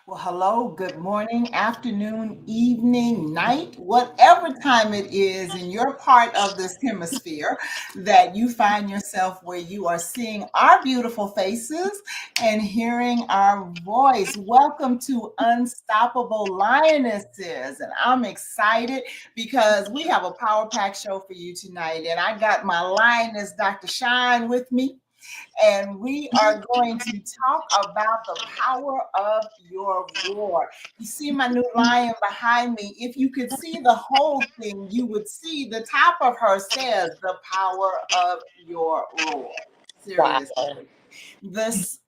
Well, hello, good morning, afternoon, evening, night, whatever time it is in your part of this hemisphere that you find yourself where you are seeing our beautiful faces and hearing our voice. Welcome to Unstoppable Lionesses. And I'm excited because we have a power pack show for you tonight. And I got my lioness, Dr. Shine, with me, and we are going to talk about the power of your roar. You see my new lion behind me. If you could see the whole thing, you would see the top of her says the power of your roar. Wow. Seriously. This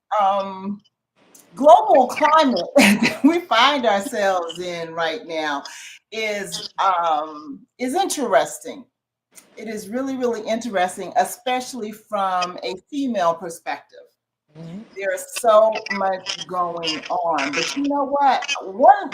global climate that we find ourselves in right now is interesting. It is really, really interesting, especially from a female perspective. Mhm. There's so much going on. But you know what?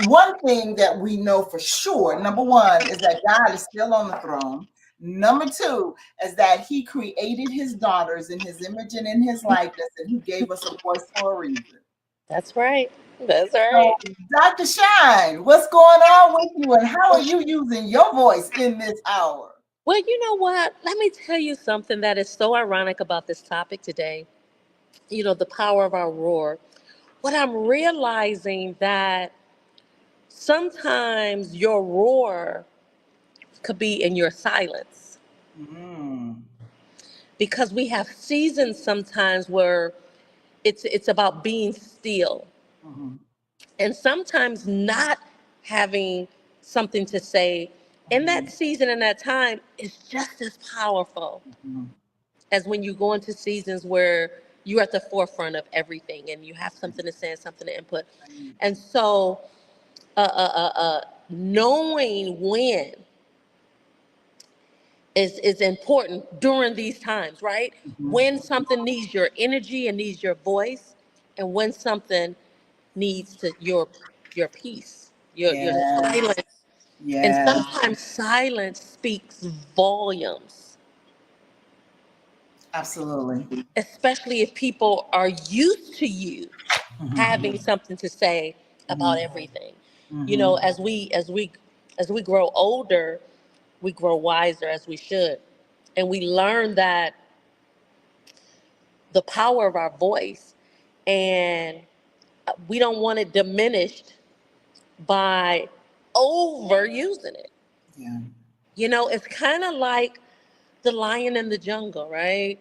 One thing that we know for sure, number one, is that God is still on the throne. Number two is that he created his daughters in his image and in his likeness, and he gave us a voice for a reason. That's right. That's So, right. Dr. Shine, what's going on with you, and how are you using your voice in this hour? Well, you know what? Let me tell you something that is so ironic about this topic today. The power of our roar. What I'm realizing that sometimes your roar could be in your silence Mm, because we have seasons sometimes where it's about being still mhm, and sometimes not having something to say in that mhm, season and that time is just as powerful mhm, as when you go into seasons where you're at the forefront of everything and you have something to say and something to input. mhm, And so, knowing when is important during these times, right? mhm. When something needs your energy and needs your voice, and when something needs your peace, your Yes, silence. And yes, sometimes silence speaks volumes, absolutely. especially if people are used to you Mhm, having something to say about mhm, everything. mhm. As we grow older, we grow wiser as we should. And we learn that the power of our voice, and we don't want it diminished by overusing it. Yeah. It's kind of like the lion in the jungle, right?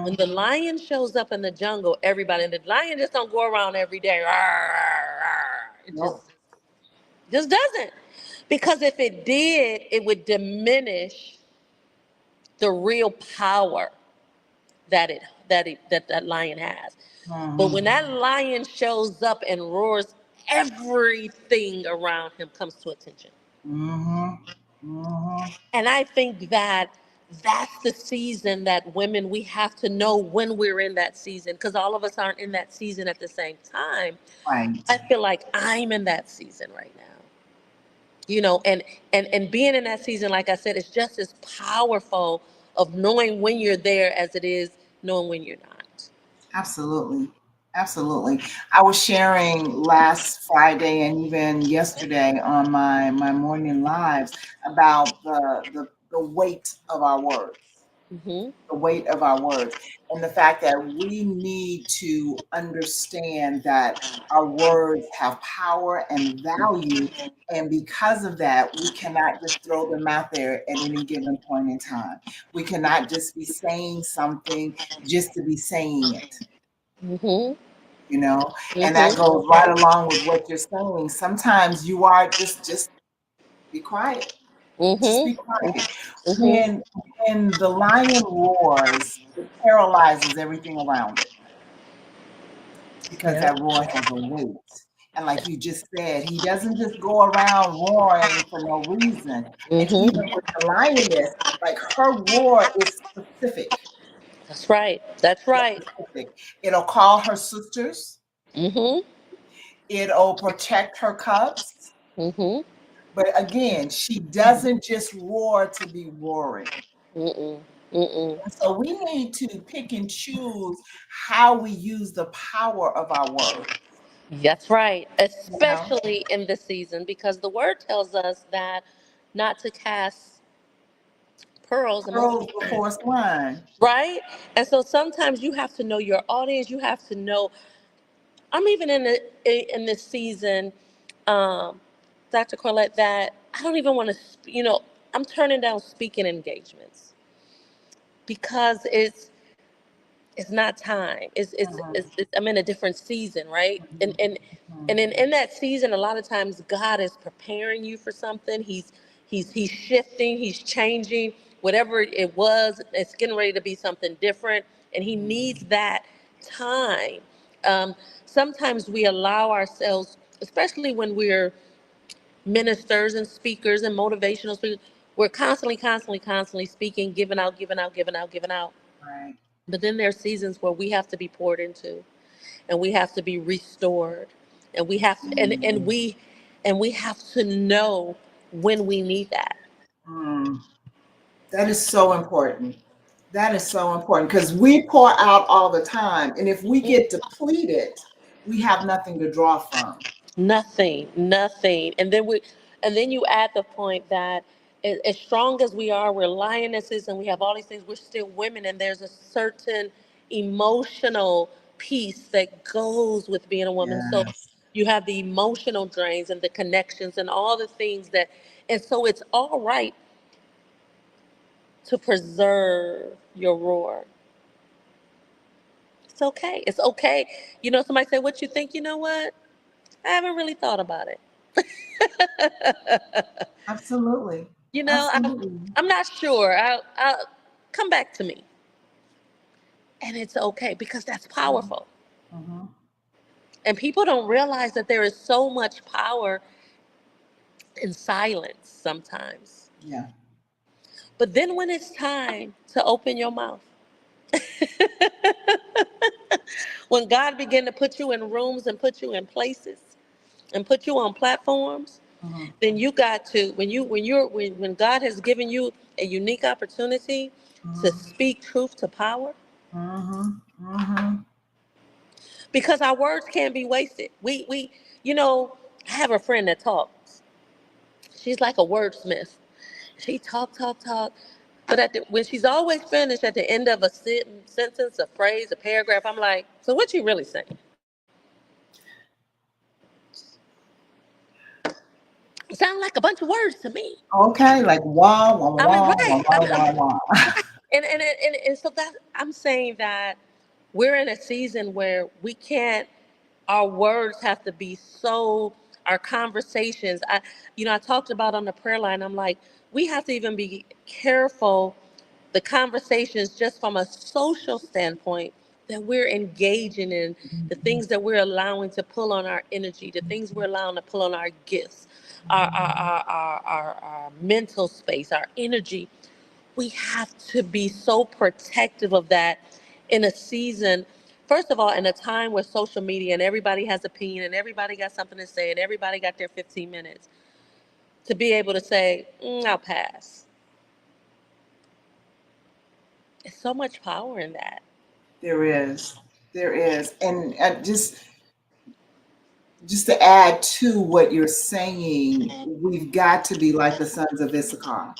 When Mhm. the lion shows up in the jungle, everybody, and the lion just don't go around every day. "Rawr, rawr, rawr." It just Nope. just doesn't. Because if it did, it would diminish the real power that lion has. But when Mhm, that lion shows up and roars, everything around him comes to attention. mhm, mhm. And I think that that's the season that women, we have to know when we're in that season, because all of us aren't in that season at the same time. Right. I feel like I'm in that season right now. And being in that season, like I said, is just as powerful of knowing when you're there as it is knowing when you're not. Absolutely. Absolutely. I was sharing last Friday and even yesterday on my morning lives about the weight of our words. Hmm. The weight of our words, and the fact that we need to understand that our words have power and value. And because of that, we cannot just throw them out there at any given point in time. We cannot just be saying something just to be saying it, Hmm. you know? And that Hmm. goes right along with what you're saying. Sometimes you are just be quiet. Just Hmm. be quiet. Hmm. When the lion roars, it paralyzes everything around it because Yeah. that roar has a weight. And like you just said, he doesn't just go around roaring for no reason. And even Hmm. with the lioness, like her roar is specific. That's right. That's It's right. specific. It'll call her sisters. Hmm. It'll protect her cubs. Hmm. But again, she doesn't just roar to be roaring. Mm-mm. Mm-mm. And so we need to pick and choose how we use the power of our words. That's right. You know, Especially in this season, because the word tells us that not to cast pearls among pearls before swine. right? And so sometimes you have to know your audience. You have to know. I'm even in this season, um, Dr. Corlette, that I don't even want to. I'm turning down speaking engagements because it's not time. I'm in a different season, right? And Mhm, and mhm, and in that season, a lot of times God is preparing you for something. He's shifting. He's changing. Whatever it was, it's getting ready to be something different, and He mhm, needs that time. Um, Sometimes we allow ourselves, especially when we're ministers and speakers and motivational speakers, we're constantly speaking, giving out. right. But then there's seasons where we have to be poured into, and we have to be restored, and we have to, and we have to know when we need that. Mm, that is so important. That is so important because we pour out all the time. And if we get depleted, we have nothing to draw from. Nothing. And then you add the point that as strong as we are, we're lionesses and we have all these things, we're still women. And there's a certain emotional piece that goes with being a woman. So Yes. you have the emotional drains and the connections and all the things and so it's all right to preserve your roar. It's okay. It's okay. Somebody say, what you think? You know what? I haven't really thought about it. Absolutely. I'm Absolutely. I'm not sure. I'll come back to me, and it's okay because that's Mhm, powerful. mhm. And people don't realize that there is so much power in silence sometimes. Yeah. But then when it's time to open your mouth, when God began to put you in rooms and put you in places and put you on platforms, Mhm, then you got to when God has given you a unique opportunity to mhm, speak truth to power, mhm, mhm. because our words can't be wasted. You know, I have a friend that talks. She's like a wordsmith. She talk, but when she's always finished at the end of a sentence, a phrase, a paragraph, I'm like, so what you really saying? It sounds like a bunch of words to me. Okay, like wah, wah, I mean, wah, wah, right? wah, wah, wah. And so that I'm saying that we're in a season where we can't. Our words have to be so. Our conversations. I talked about on the prayer line. I'm like, we have to even be careful the conversations just from a social standpoint that we're engaging in, the things that we're allowing to pull on our energy, the things we're allowing to pull on our gifts, our mental space, our energy. We have to be so protective of that in a season. First of all, in a time where social media and everybody has opinion and everybody got something to say and everybody got their 15 minutes, to be able to say, I'll pass. There's so much power in that. There is. There is. And just to add to what you're saying, we've got to be like the sons of Issachar.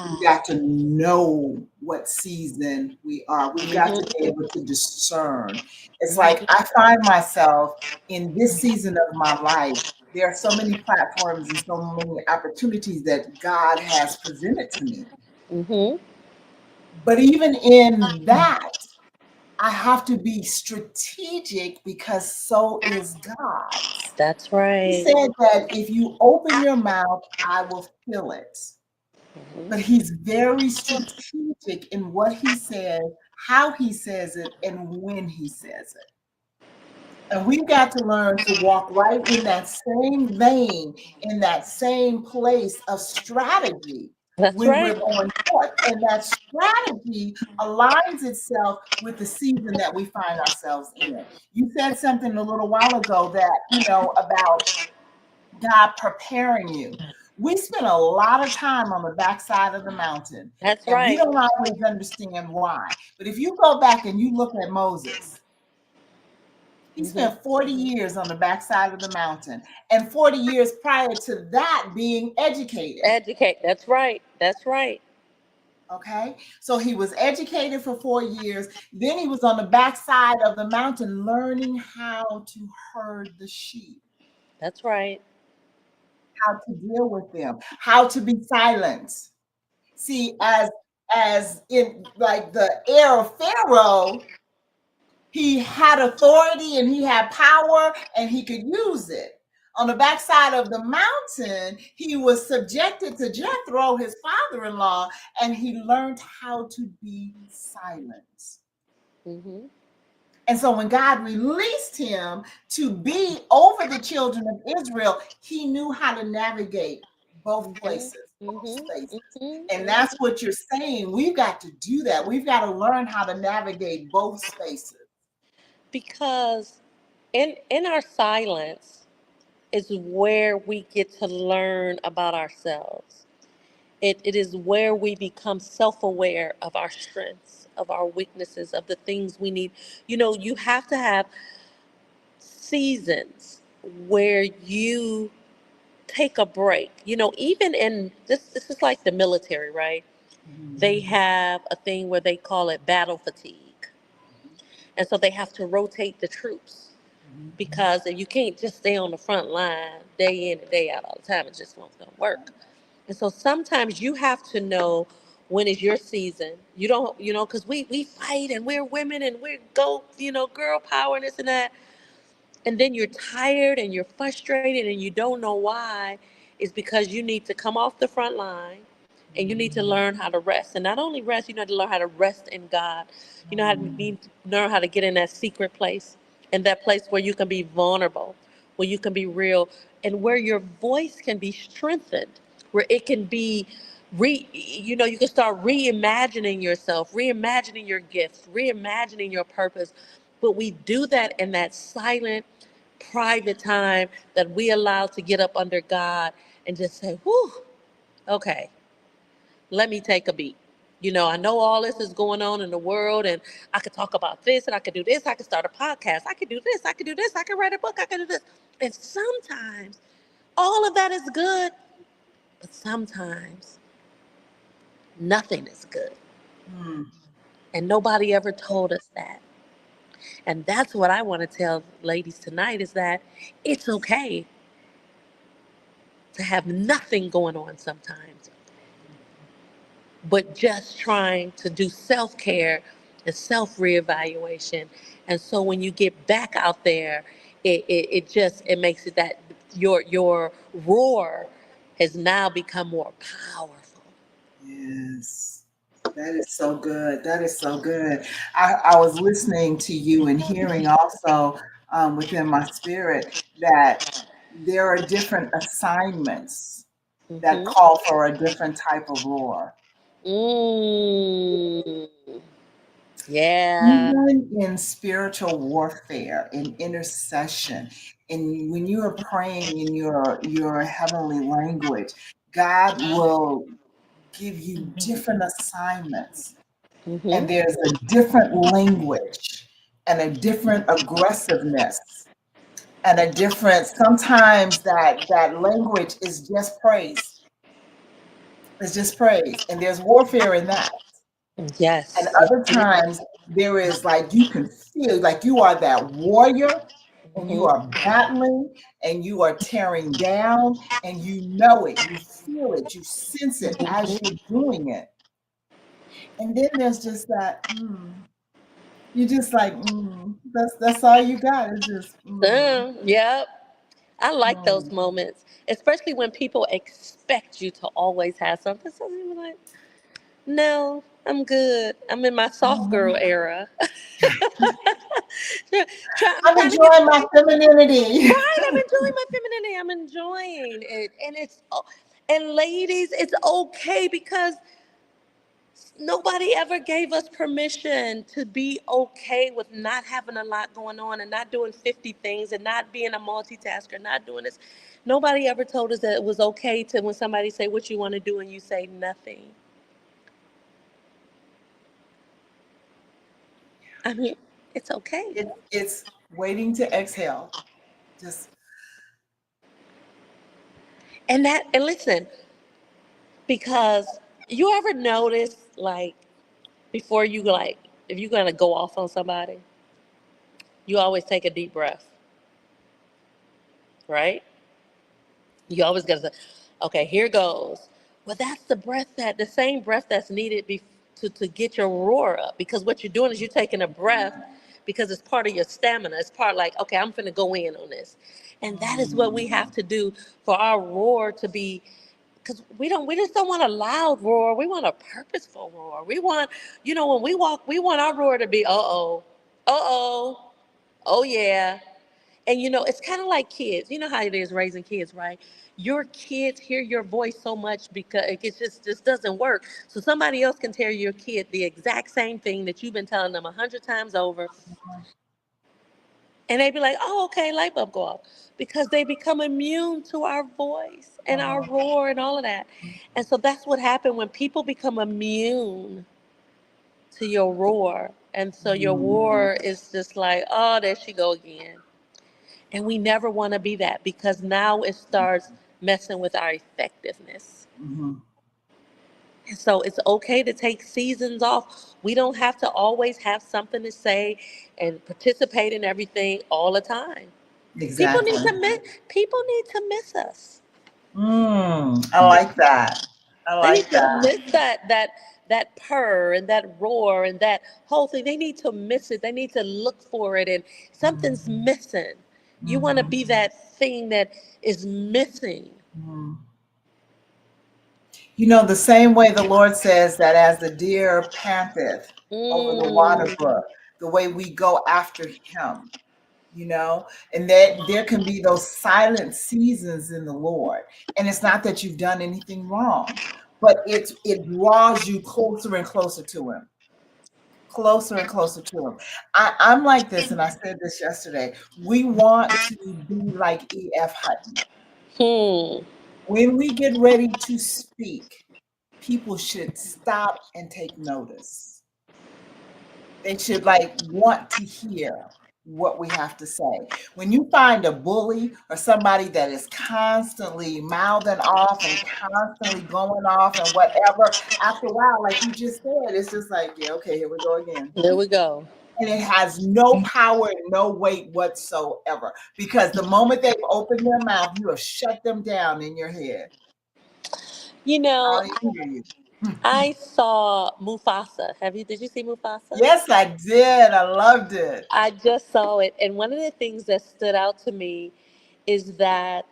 We've Ah. got to know what season we are. We've got to be Mhm. able to discern. It's like Mhm. I find myself in this season of my life. There are so many platforms and so many opportunities that God has presented to me. Mhm. But even in that, I have to be strategic because so is God. That's He right. said that if you open your mouth, I will fill it. But Mhm. he's very strategic in what he says, how he says it, and when he says it. And we've got to learn to walk right in that same vein, in that same place of strategy That's when we're right. going forth. And that strategy aligns itself with the season that we find ourselves in. You said something a little while ago that, about God preparing you. We spend a lot of time on the backside of the mountain, That's and we right. don't always understand why. But if you go back and you look at Moses, He Mm-hmm. spent 40 years on the backside of the mountain, and 40 years prior to that being educated. Educate. That's right. That's right. Okay. So he was educated for 4 years. Then he was on the backside of the mountain learning how to herd the sheep, That's right. how to deal with them, how to be silent. See, as in like the heir of Pharaoh, he had authority and he had power and he could use it. On the backside of the mountain, he was subjected to Jethro, his father in law, and he learned how to be silent. Mm-hmm. And so when God released him to be over the children of Israel, he knew how to navigate both Mm-hmm. places, both Mm-hmm. spaces. And Mm-hmm. that's what you're saying. We've got to do that. We've got to learn how to navigate both spaces. Because in our silence is where we get to learn about ourselves. It is where we become self-aware of our strengths, of our weaknesses, of the things we need. You have to have seasons where you take a break. Even in this is like the military, right? They Mhm. have a thing where they call it battle fatigue. And so they have to rotate the troops Mhm. because you can't just stay on the front line day in and day out all the time. It just won't gonna work. And so sometimes you have to know when is your season. You don't, because we fight and we're women and we're girl power and this and that. And then you're tired and you're frustrated and you don't know why. It's because you need to come off the front line and you need to learn how to rest. And not only rest, you know how to learn how to rest in God. You know how to Mhm. need to learn how to get in that secret place, in that place where you can be vulnerable, where you can be real, and where your voice can be strengthened, where it can be you can start reimagining yourself, reimagining your gifts, reimagining your purpose. But we do that in that silent, private time that we allow to get up under God and just say, whew, okay, let me take a beat. I know all this is going on in the world, and I could talk about this, and I could do this, I could start a podcast, I could do this, I could do this, I could write a book, I could do this. And sometimes all of that is good, but sometimes nothing is good. Mhm. And nobody ever told us that. And that's what I want to tell ladies tonight is that it's okay to have nothing going on sometimes, but just trying to do self care and self reevaluation. And so when you get back out there, it makes it that your roar has now become more powerful. Yes. That is so good. That is so good. I was listening to you and hearing also within my spirit that there are different assignments that Hmm. call for a different type of roar. Mm. Yeah. Even in spiritual warfare, in intercession, and when you are praying in your heavenly language, God will give you different assignments, Hmm. and there's a different language and a different aggressiveness and a different sometimes that language is just praise. It's just praise, and there's warfare in that. And Yes. other times there is like you can feel like you are that warrior and you Hmm. are battling and you are tearing down and you know it, you feel it, you sense it as you're doing it. And then there's just that, you just like, that's all you got. It's just, Yep. I like those mm, moments, especially when people expect you to always have something. So you're like, no, I'm good. I'm in my soft girl mhm. era. I'm I'm trying to get enjoying my femininity. right. I'm enjoying my femininity. I'm enjoying it, and ladies, it's okay because nobody ever gave us permission to be okay with not having a lot going on and not doing 50 things and not being a multitasker, not doing this. Nobody ever told us that it was okay to when somebody say what you want to do and you say nothing. I mean, It's okay. It's waiting to exhale. Just And listen, because you ever notice, like, before you, like, if you're gonna go off on somebody, you always take a deep breath, right? You always gotta say, okay, here goes. Well, that's the same breath that's needed to get your roar up. Because what you're doing is you're taking a breath because it's part of your stamina. It's part, like, okay, I'm finna go in on this. And that is what we have to do for our roar to be, because we just don't want a loud roar. We want a purposeful roar. We want, when we walk, we want our roar to be, uh-oh, oh yeah. And it's kind of like kids. You know how it is raising kids, right? Your kids hear your voice so much because it just doesn't work. So somebody else can tell your kid the exact same thing that you've been telling them 100 times over, and they be like, "Oh, okay," light bulb go off, because they become immune to our voice and our roar and all of that. And so that's what happened when people become immune to your roar, and so your roar is just like, "Oh, there she go again." And we never want to be that, because now it starts messing with our effectiveness. mhm. And so it's okay to take seasons off. We don't have to always have something to say and participate in everything all the time. People need Exactly. to miss people need to miss us. I like that. I They need like to that. miss that purr and that roar and that whole thing. They need to miss it. They need to look for it, and something's missing. You want to Mhm, be that thing that is missing. mhm. The same way the Lord says that as the deer panteth over the water Mm. brook, the way we go after him, and that there can be those silent seasons in the Lord. And it's not that you've done anything wrong, but it draws you closer and closer to him, closer and closer to him. I'm like this, and I said this yesterday. We want to be like E.F. Hutton. Hmm. When we get ready to speak, people should stop and take notice. They should like want to hear what we have to say. When you find a bully or somebody that is constantly mouthing off and constantly going off and whatever, after a while, like you just said, it's just like, yeah, okay, here we go again. There we go. And it has no power and no weight whatsoever, because the moment they've opened their mouth, you have shut them down in your head. You I know, don't even hear you. I saw Mufasa. Did you see Mufasa? Yes, I did. I loved it. I just saw it, and one of the things that stood out to me is that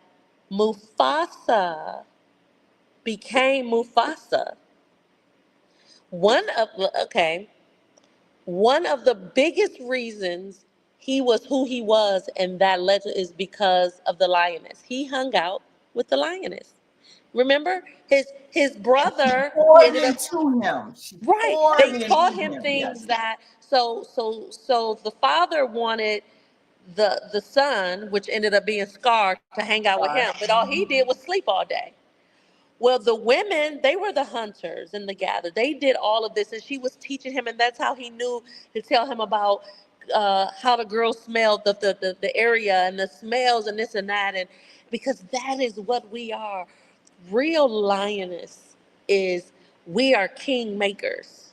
Mufasa became Mufasa. One of okay, one of the biggest reasons he was who he was in that legend is because of the lioness. He hung out with the lioness. Remember, his brother Poured ended up. into him. She Right. poured They into taught him him. things Yes. that, so the father wanted the son, which ended up being Scar, to hang out with him, God. but all he did was sleep all day. Well, the women, they were the hunters and the gatherers. They did all of this, and she was teaching him, and that's how he knew to tell him about how the girls smelled, the area and the smells and this and that, and because that is what we are. Real lioness is, we are king makers,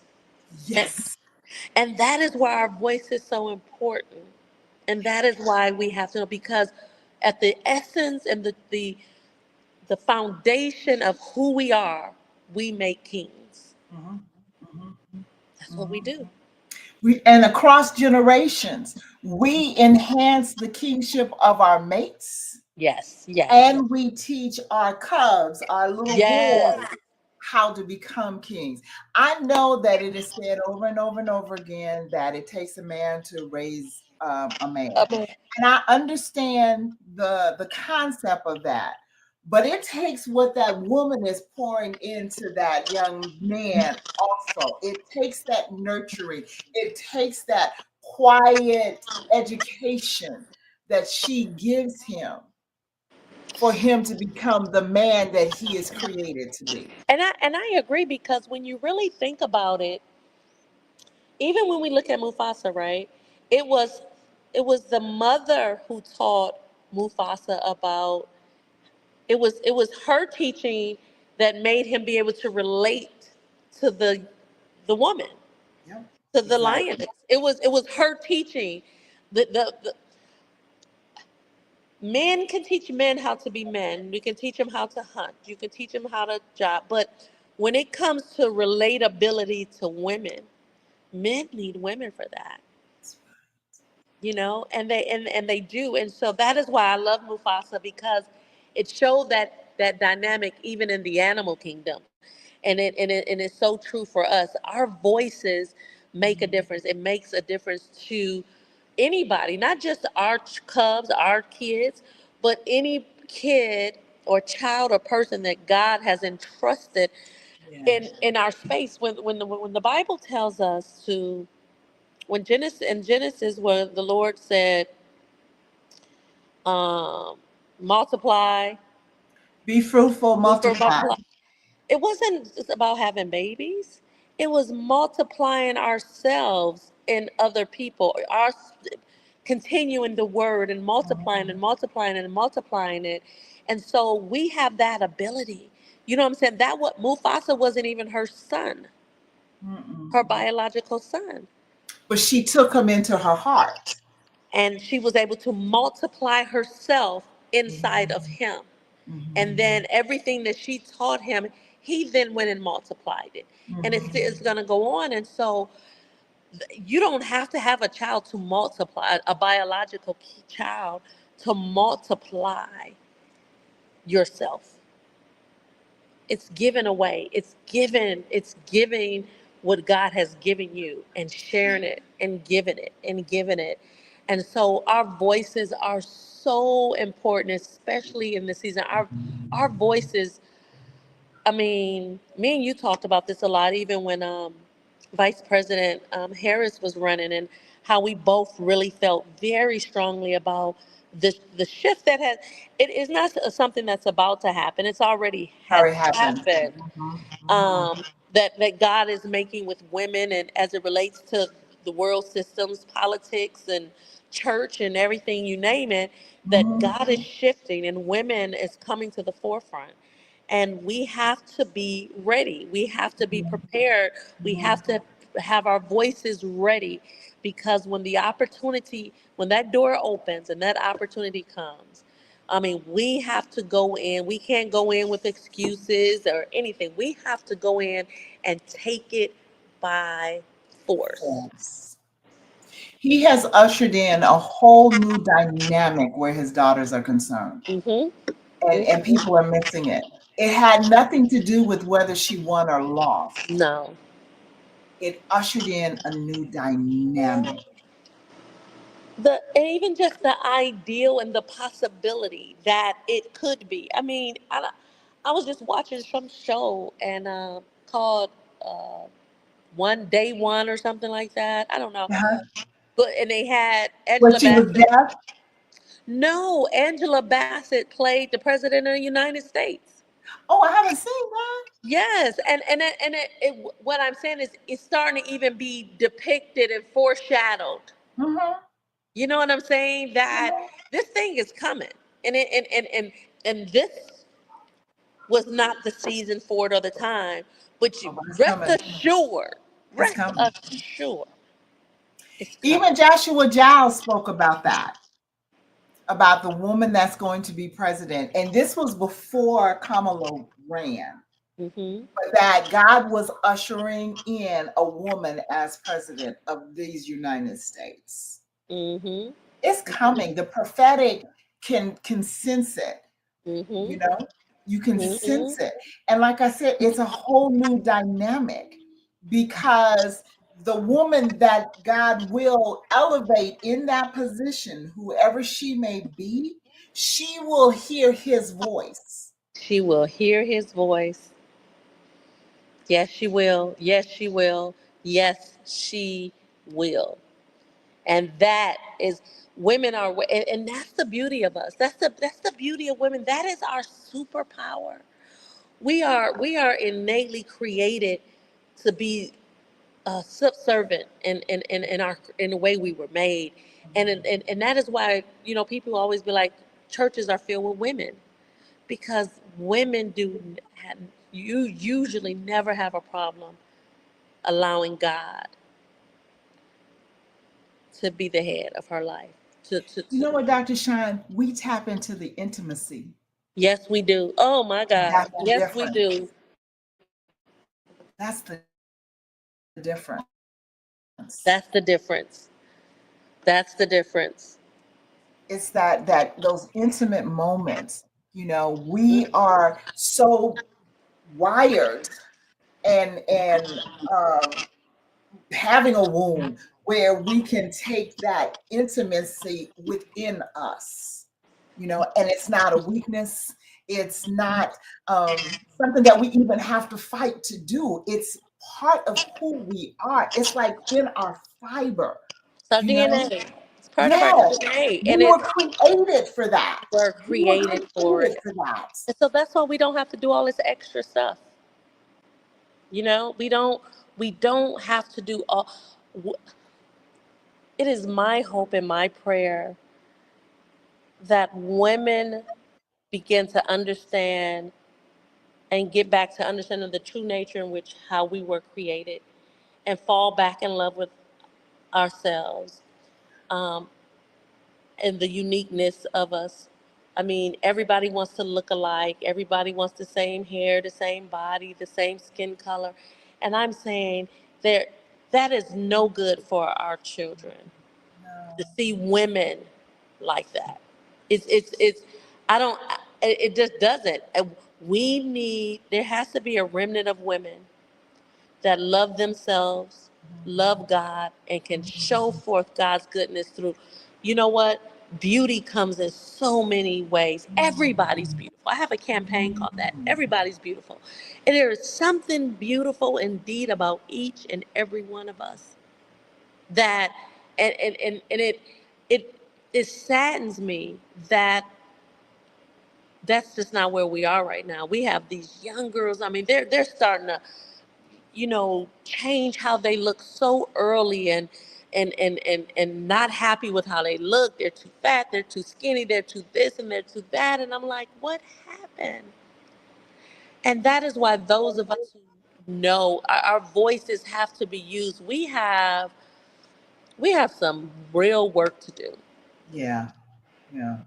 and, Yes. and that is why our voice is so important, and that is why we have to know, because at the essence and the foundation of who we are, we make kings. Mhm, mhm, That's what we mhm. do. And across generations, we enhance the kingship of our mates, Yes, yes, and we teach our cubs, our little yes. boys, how to become kings. I know that it is said over and over and over again that it takes a man to raise a man, Um, and I understand the concept of that. But it takes what that woman is pouring into that young man also. It takes that nurturing. It takes that quiet education that she gives him for him to become the man that he is created to be. and I agree, because when you really think about it, even when we look at Mufasa, right? it was it was the mother who taught Mufasa about, it was her teaching that made him be able to relate to the woman, Yep. to the Exactly. lioness. It was her teaching. The men can teach men how to be men. You can teach them how to hunt. You can teach them how to job. But when it comes to relatability to women, men need women for that. And they do. And so that is why I love Mufasa, because it showed that dynamic even in the animal kingdom. And it's so true for us. Our voices make a Mhm. difference. It makes a difference to anybody, not just our cubs, our kids, but any kid or child or person that God has entrusted Yeah. in our space. When the Bible tells us to, when Genesis, where the Lord said, um, multiply, Be fruitful, be for multiply. multiply. It wasn't just about having babies. It was multiplying ourselves in other people, our continuing the word and multiplying and Mhm. multiplying and multiplying it. And so we have that ability. You know what I'm saying? That what Mufasa wasn't even her son, Mm-mm. her biological son. But she took him into her heart. And she was able to multiply herself inside of Mhm. him. And Mhm. then everything that she taught him, he then went and multiplied it. And it's Mhm. going to go on. And so you don't have to have a child to multiply, a biological child to multiply yourself. It's given away. It's giving what God has given you and sharing it and giving it and giving it. And so our voices are so important, especially in this season. Our voices, I mean, me and you talked about this a lot, even when Vice President Harris was running, and how we both really felt very strongly about the shift that has. It is not something that's about to happen. It's already has Already happened. happened. Mhm. Mhm. That God is making with women, and as it relates to the world systems, politics, and church, and everything you name it, that Mhm. God is shifting, and women is coming to the forefront. And we have to be ready. We have to be prepared. We have Mhm. to have our voices ready, because when that door opens and that opportunity comes, I mean, we have to go in. We can't go in with excuses or anything. We have to go in and take it by force. Yes. He has ushered in a whole new dynamic where his daughters are concerned, Mm-hmm. and people are missing it. It had nothing to do with whether she won or lost. No. It ushered in a new dynamic. And even just the ideal and the possibility that it could be. I mean, I was just watching some show and called uh, One Day One or something like that. I don't know, Uh-huh. but and they had When Angela she was Bassett. deaf. No, Angela Bassett played the president of the United States. Oh, I haven't seen that. Yes, what I'm saying is it's starting to even be depicted and foreshadowed. Mhm. You know what I'm saying? That Mhm. this thing is coming, and and this was not the season for it or the time. But Oh, you but it's rest coming. assured, It's rest coming. assured, it's Even coming. Joshua Giles spoke about that, about the woman that's going to be president. And this was before Kamala ran, Mhm. but that God was ushering in a woman as president of these United States. Mhm. It's coming. The prophetic can sense it, you Mhm. know? You can sense Mhm. it. And like I said, it's a whole new dynamic because the woman that God will elevate in that position, whoever she may be, she will hear his voice. She will hear his voice. Yes, she will. Yes, she will. Yes, she will. And that is, women are, and that's the beauty of us. That's the beauty of women. That is our superpower. We are innately created to be subservient in the way we were made, and that is why people always be like churches are filled with women, because women you usually never have a problem allowing God to be the head of her life. You know what, Dr. Shine? We tap into the intimacy. Yes, we do. Oh my God. That's the Yes, we difference. do. That's the difference. That's the difference. That's the difference. It's that those intimate moments. We are so wired and having a wound where we can take that intimacy within us, and it's not a weakness. It's not something that we even have to fight to do. It's part of who we are. It's like in our fiber, It's our you know? DNA. It's part of our Yes, DNA, we and were it's created for that. we're We were created for created it. for that. And so that's why we don't have to do all this extra stuff. We don't have to do all. It is my hope and my prayer that women begin to understand and get back to understanding the true nature in which how we were created, and fall back in love with ourselves, um, and the uniqueness of us. I mean, everybody wants to look alike. Everybody wants the same hair, the same body, the same skin color. And I'm saying there that is no good for our children to No. see women like that. It's I don't it just doesn't. There has to be a remnant of women that love themselves, love God, and can show forth God's goodness through, you know what? Beauty comes in so many ways. Everybody's beautiful. I have a campaign called that. Everybody's beautiful. And there is something beautiful indeed about each and every one of us that, and it, it saddens me that that's just not where we are right now. We have these young girls. I mean, they're starting to change how they look so early, and not happy with how they look. They're too fat, they're too skinny, they're too this and they're too that. And I'm like, what happened? And that is why those of us who know our voices have to be used. We have some real work to do. Yeah, yeah.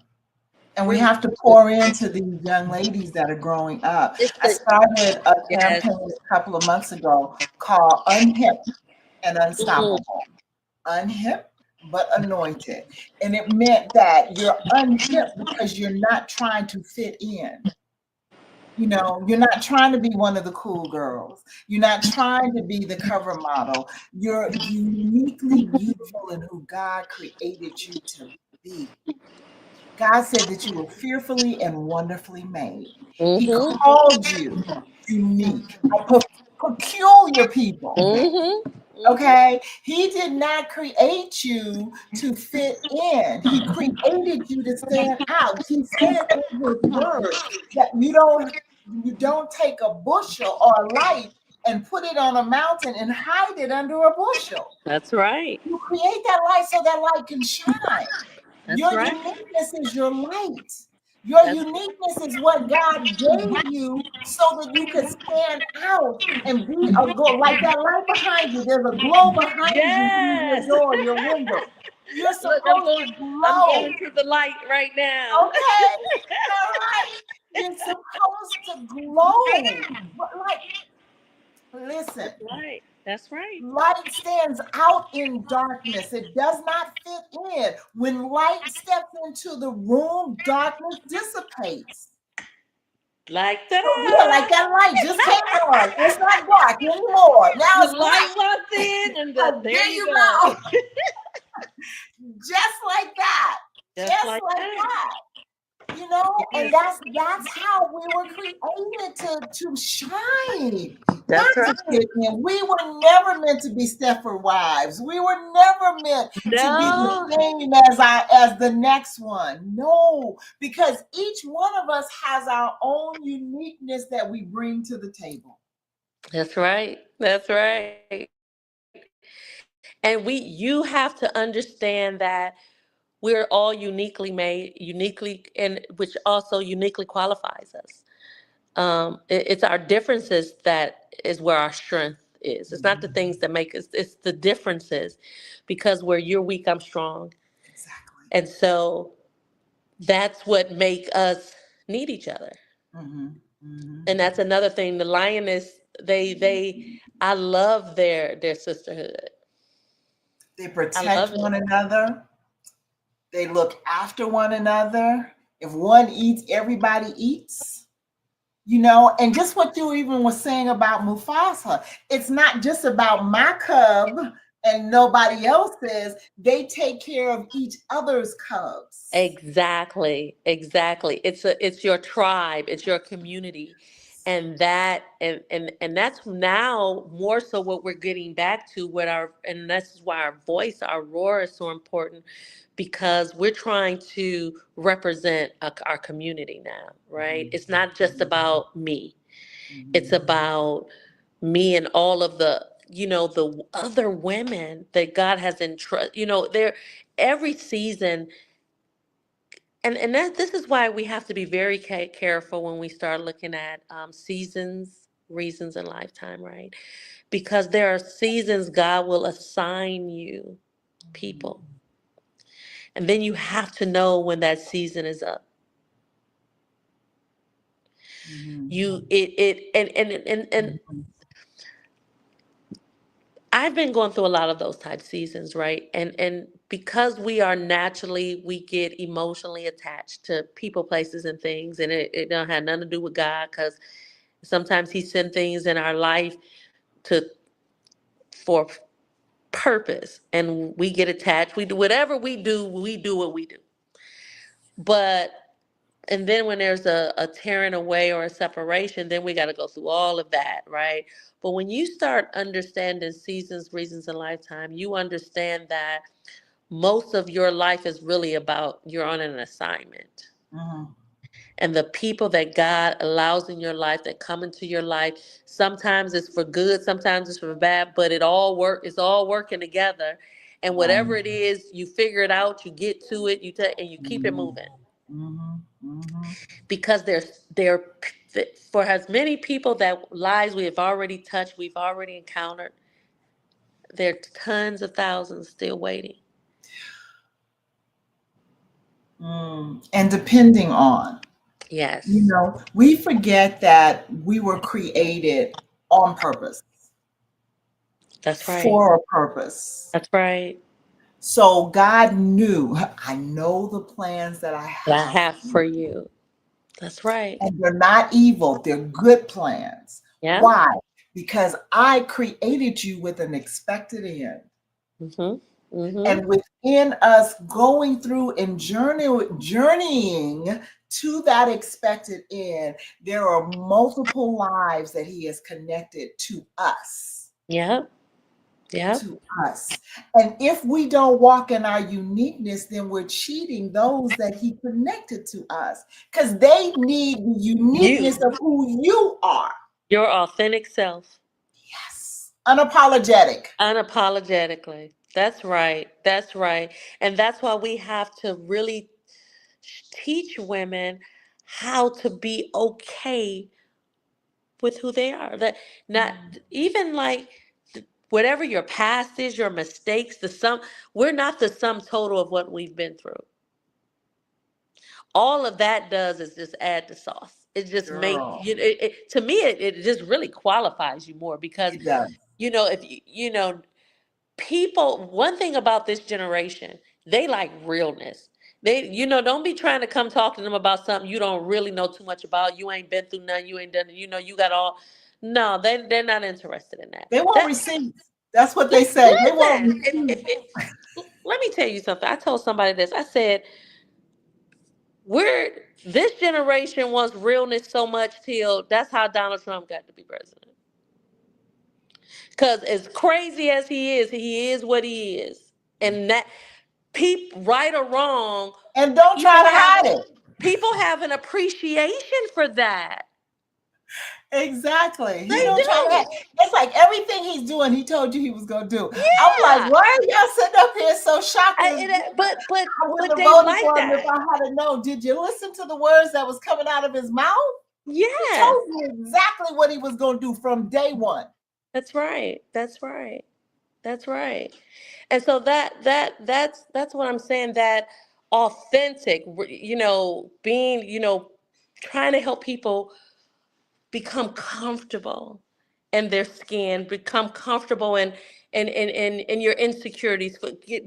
And we Real have to work to pour do. into these young ladies that are growing up. It's I the started a yes. campaign a couple of months ago called Unhip and Mm, Unstoppable. Unhip but anointed. And it meant that you're unhip because you're not trying to fit in. You're not trying to be one of the cool girls. You're not trying to be the cover model. You're uniquely beautiful in who God created you to be. God said that you were fearfully and wonderfully made. He mhm. called you unique, peculiar people. Mhm. Mhm. Okay? He did not create you to fit in. He created you to stand out. He said in his word that you don't take a bushel or a light and put it on a mountain and hide it under a bushel. That's right. You create that light so that light can shine. That's Your right. uniqueness is your light. Your That's uniqueness is what God gave you so that you could stand out and be a glow. Like that light behind you, there's a glow behind you through your yes. door, your window. You're Look, I'm supposed going. to I'm glow. going to the light right now. Okay? All right. You're supposed to glow. Listen, That's right. That's right. light stands out in darkness. It does not fit in. When light steps into the room, darkness dissipates. Like So yeah, like ta-da! that light just came on. It's not dark anymore. Now The it's light bright. walks in, and there There you you go. go. Just like that. Just Just like like that. that. And Yes. that's how we were created to shine, not That's to right. fit in. We were never meant to be Stepford wives. We were never meant to be the No, same as the next one. No, because each one of us has our own uniqueness that we bring to the table. that's right. That's right. And you have to understand that we're all uniquely made, uniquely, and which also uniquely qualifies us. It's our differences that is where our strength is. It's not the Mhm. things that make us, it's the differences, because where you're weak, I'm strong. Exactly. And so that's what make us need each other. Hmm. Hmm. And that's another thing. The lioness, I love their sisterhood. They I protect love one it. another. They look after one another. If one eats, everybody eats. And just what you even was saying about Mufasa, it's not just about my cub and nobody else's. They take care of each other's cubs. Exactly, exactly. It's your tribe, it's your community. And that's now more so what we're getting back to, what our and this is why our voice, our roar is so important, because we're trying to represent our community now, right? It's not just about me. It's Mhm. about me and all of the other women that God has entrusted. There every season, and that this is why we have to be very careful when we start looking at seasons, reasons, and lifetime, right? Because there are seasons God will assign you people, and then you have to know when that season is up. Mhm. You it and Mhm. I've been going through a lot of those type seasons, right? And because we get emotionally attached to people, places, and things, and it don't have nothing to do with God, because sometimes He send things in our life to for purpose, and we get attached. We do whatever we do. We do what we do. But and then when there's a tearing away or a separation, then we got to go through all of that, right? But when you start understanding seasons, reasons, and lifetime, you understand that most of your life is really about you're on an assignment. Mhm. And the people that God allows in your life, that come into your life, sometimes it's for good, sometimes it's for bad, but it's all working together. And Right. whatever it is, you figure it out, you get to it, and you keep it Mhm. moving. Mhm. Mhm. Because for as many people that lives we have already touched, we've already encountered, there are tons of thousands still waiting. And depending on, Yes, we forget that we were created on purpose, that's right. for a purpose. That's right. So God knew, I know the plans that I That I have for have for you. you. That's right. And they're not evil, they're good plans. Yeah. Why? Because I created you with an expected end. Mhm. Mhm. And within us going through and journeying to that expected end, there are multiple lives that He has connected to us. Yep. Yep. To us. And if we don't walk in our uniqueness, then we're cheating those that He connected to us because they need the uniqueness You, of who you are. your authentic self, Yes. Unapologetic. unapologetically. That's right. That's right. And that's why we have to really teach women how to be okay with who they are. That not even like whatever your past is, your mistakes, we're not the sum total of what we've been through. All of that does is just add the sauce. It just make Girl, you to me it just really qualifies you more, because it does. if people, one thing about this generation, they like realness. They, don't be trying to come talk to them about something you don't really know too much about. You ain't been through nothing. You ain't done it. You got all. No, they're not interested in that. They want That receipts. That's what they say. They want listen. receipts. Let me tell you something. I told somebody this. I said we're this generation wants realness so much till that's how Donald Trump got to be president. Because as crazy as he is what he is, and that people, right or wrong, And don't try people to have hide it. people have an appreciation for that. Exactly. He They don't try to do. it's like everything he's doing, he told you he was gonna do. I'm like, Yeah. why are y'all sitting up here so shocked? I wouldn't But have they voted like for him if that. I had known. Did you listen to the words that was coming out of his mouth? He Yes. told you exactly what he was gonna do from day one. That's right. That's right. That's right. And so that's what I'm saying, that authentic, being, trying to help people become comfortable in their skin, become comfortable in your insecurities,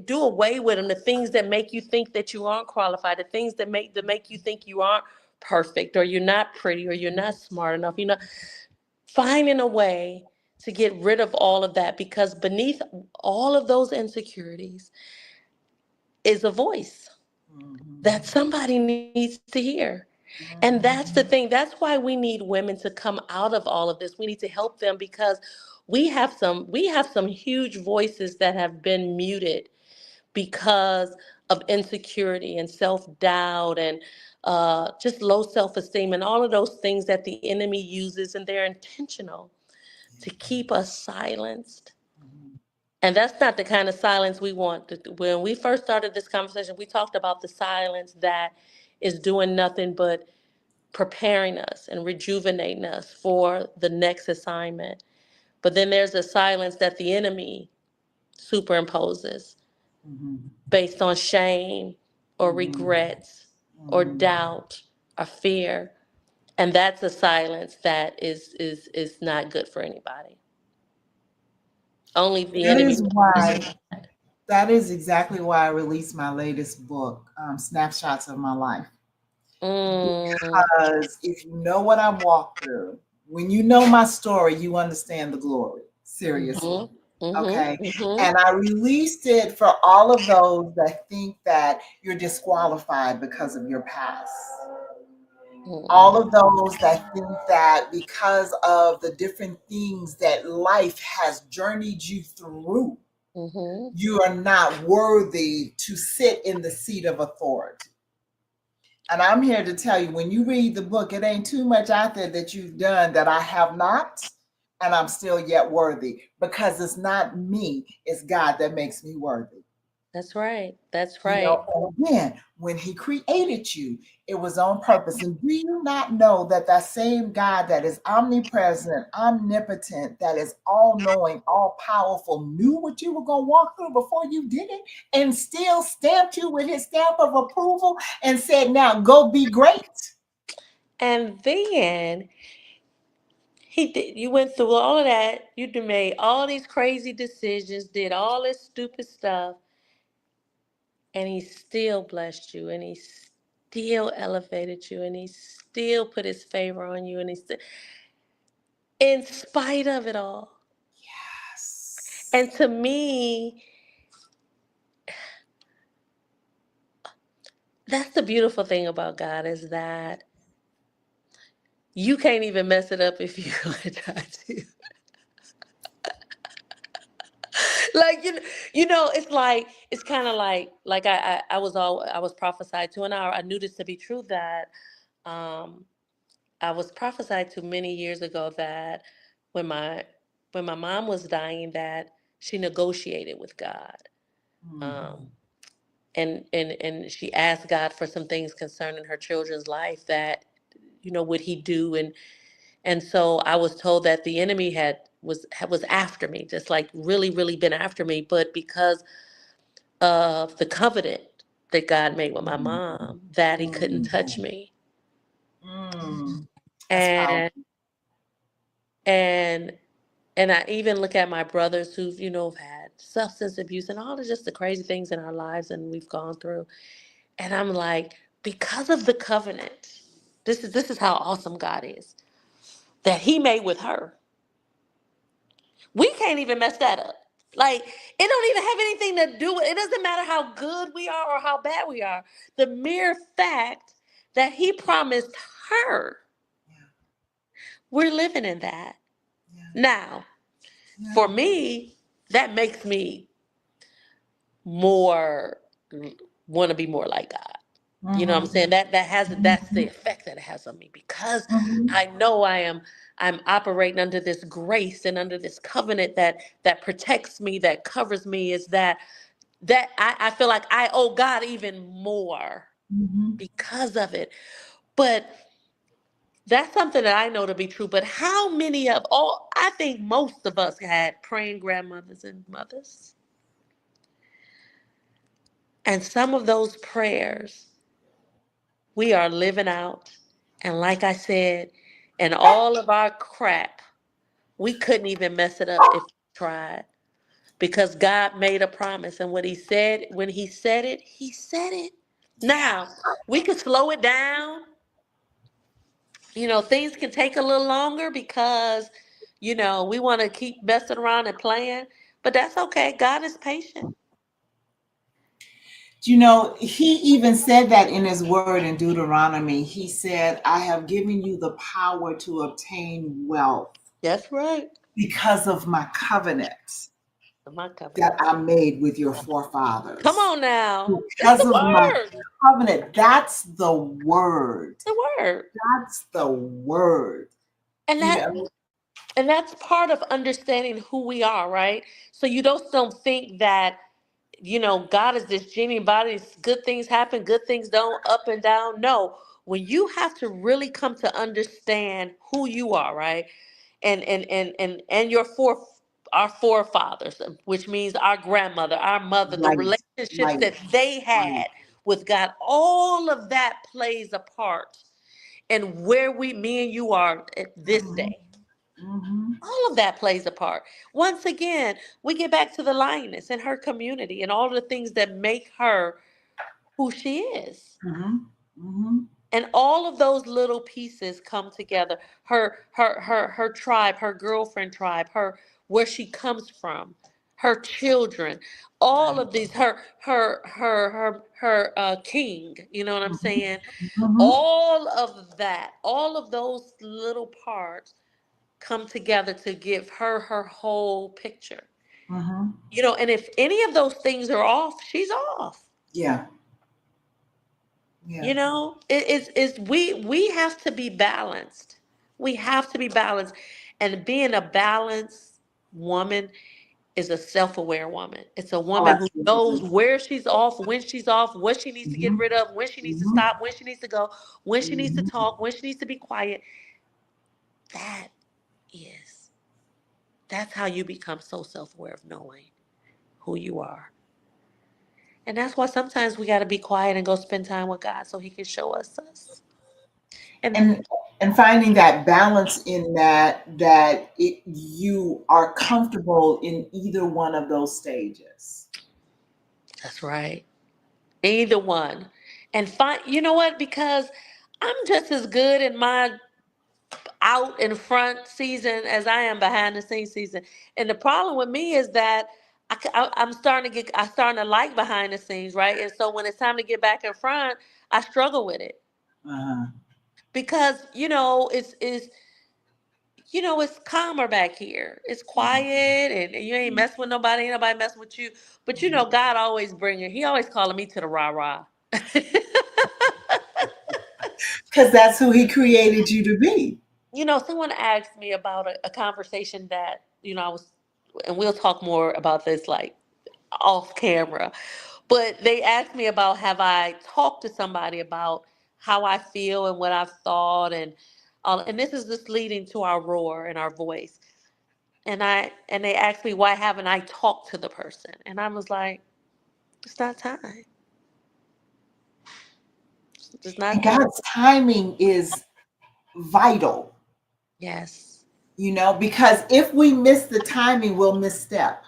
do away with them, the things that make you think that you aren't qualified, the things that make you think you aren't perfect, or you're not pretty, or you're not smart enough, finding a way to get rid of all of that, because beneath all of those insecurities is a voice that Mhm. somebody needs to hear. And that's the thing. Mhm. That's why we need women to come out of all of this. We need to help them, because we have some huge voices that have been muted because of insecurity and self-doubt, and just low self-esteem, and all of those things that the enemy uses, and they're intentional to keep us silenced. Mhm. And that's not the kind of silence we want. When we first started this conversation, we talked about the silence that is doing nothing but preparing us and rejuvenating us for the next assignment. But then there's a silence that the enemy superimposes Mhm. based on shame or Mhm. regrets or Mhm. doubt or fear. And that's a silence that is not good for anybody. Only the That enemy is uses why that. that is exactly why I released my latest book, Snapshots of My Life. Mm, Because if you know what I walked through, when you know my story, you understand the glory. Seriously. mhm, mhm, Okay. mhm, And I released it for all of those that think that you're disqualified because of your past. mhm, All of those that think that because of the different things that life has journeyed you through, mhm. you are not worthy to sit in the seat of authority. And I'm here to tell you, when you read the book, it ain't too much out there that you've done that I have not, and I'm still yet worthy, because it's not me, it's God that makes me worthy. That's right. That's You right. know, and again, when He created you, it was on purpose. And do you not know that that same God that is omnipresent, omnipotent, that is all knowing, all powerful, knew what you were going to walk through before you did it, and still stamped you with His stamp of approval and said, now go be great? And then he did. You went through all of that. You made all these crazy decisions, did all this stupid stuff, and he still blessed you, and he still elevated you, and he still put his favor on you, and in spite of it all. Yes. And to me, that's the beautiful thing about God, is that you can't even mess it up if you try to. Like it's like, it's kind of like I was prophesied to, and I knew this to be true, that um I was prophesied to many years ago, that when my when my mom was dying, that she negotiated with God, um Mhm. and she asked God for some things concerning her children's life, that would he do. And so I was told that the enemy was after me, just like really, really been after me, but because of the covenant that God made with my Mm. mom, that he couldn't Mm. touch me. Mm. That's powerful. And and and I even look at my brothers who've, have had substance abuse and all of just the crazy things in our lives and we've gone through. And I'm like, because of the covenant, this is how awesome God is, that he made with her. We can't even mess that up. Like, it don't even have anything to do with it. Doesn't matter how good we are or how bad we are. The mere fact that he promised her, Yeah. we're living in that. Yeah. Now, Yeah. for me, that makes me more want to be more like God. You know what I'm Mhm. saying? That's the Mhm. effect that it has on me, because Mhm. I know I'm operating under this grace and under this covenant that protects me, that covers me, is that I feel like I owe God even more Mhm. because of it. But that's something that I know to be true. But how many of all, I think most of us had praying grandmothers and mothers. And some of those prayers we are living out. And like I said, and all of our crap, we couldn't even mess it up if we tried. Because God made a promise. And what he said, when he said it, he said it. Yeah. Now, we could slow it down. Things can take a little longer because, we want to keep messing around and playing. But that's okay. God is patient. He even said that in his word in Deuteronomy. He said, I have given you the power to obtain wealth That's right. because of my covenant My that covenant. I made with your Come forefathers. on now. That's Because the of my word. covenant. That's the word. The word. That's the word. And You that know, and that's part of understanding who we are, right? So you don't think that, God is this genie body, good things happen, good things don't, up and down. No. When you have to really come to understand who you are, right? And our forefathers, which means our grandmother, our mother, the right, relationships right, that they right. had with God, all of that plays a part in where me and you are at this Mhm, day. mhm, All of that plays a part. Once again, we get back to the lioness and her community and all the things that make her who she is. mhm, mhm, And all of those little pieces come together. Her tribe, her girlfriend tribe, her where she comes from, her children, all right. of these, her king, you know what I'm Mhm, saying? mhm, All of that, all of those little parts come together to give her whole picture. mhm. And if any of those things are off, she's off. Yeah, yeah. We have to be balanced. We have to be balanced. And being a balanced woman is a self-aware woman. It's a Oh, woman who knows absolutely. where she's off, what she needs to get Mhm, rid of, when she needs to mhm, stop, when she needs to go, when she needs to mhm. talk, when she needs to be quiet. That is that's how you become so self-aware of knowing who you are. And that's why sometimes we got to be quiet and go spend time with God so he can show us. And And and finding that balance in you are comfortable in either one of those stages. that's right. Either one. And find, you know what? Because I'm just as good in my out in front season as I am behind the scenes season. And the problem with me is that I'm starting to like behind the scenes, right? And so when it's time to get back in front, I struggle with it Uh-huh. because it's calmer back here. It's quiet and you ain't messing with nobody, ain't nobody messing with you. But God always he always calling me to the rah-rah. Because that's who he created you to be. Someone asked me about a conversation that, I was, and we'll talk more about this like off camera, but they asked me about have I talked to somebody about how I feel and what I've thought and this is just leading to our roar and our voice. And they asked me why haven't I talked to the person? And I was like, it's not time. It's not And time. God's timing is vital, Yes. because if we miss the timing, we'll misstep.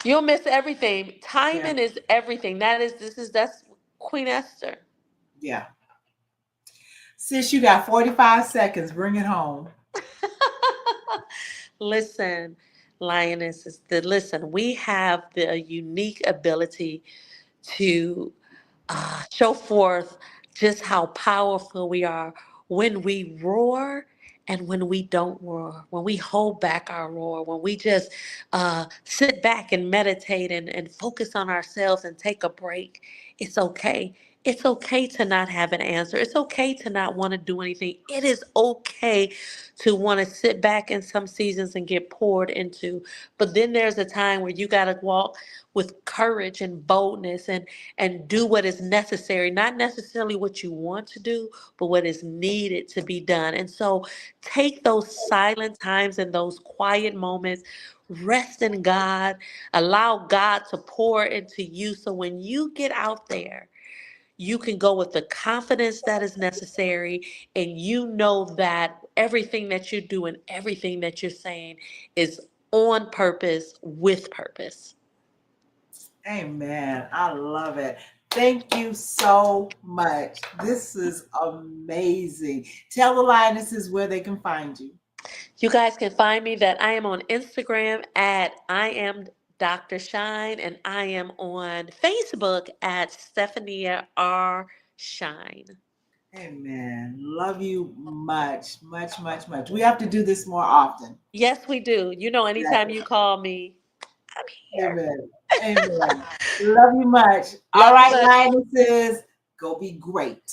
You'll miss everything. Yeah. Timing is everything. That's Queen Esther. Yeah. Sis, you got 45 seconds. Bring it home. Listen, lionesses, listen, we have the unique ability to show forth just how powerful we are when we roar and when we don't roar, when we hold back our roar, when we just sit back and meditate and focus on ourselves and take a break. It's okay. It's okay to not have an answer. It's okay to not want to do anything. It is okay to want to sit back in some seasons and get poured into. But then there's a time where you got to walk with courage and boldness and do what is necessary, not necessarily what you want to do, but what is needed to be done. And so take those silent times and those quiet moments, rest in God, allow God to pour into you so when you get out there, you can go with the confidence that is necessary, and you know that everything that you do and everything that you're saying is on purpose with purpose. Amen. I love it. Thank you so much. This is amazing. Tell the Lionesses where they can find you. You guys can find me that I am on Instagram at I am Dr. Shine, and I am on Facebook at Stephania R. Shine. Amen. Love you much, much, much, much. We have to do this more often. Yes, we do. You know, anytime you call me, I'm here. Amen. Amen. Love you much. All Love you right, much. Lionesses, go be great.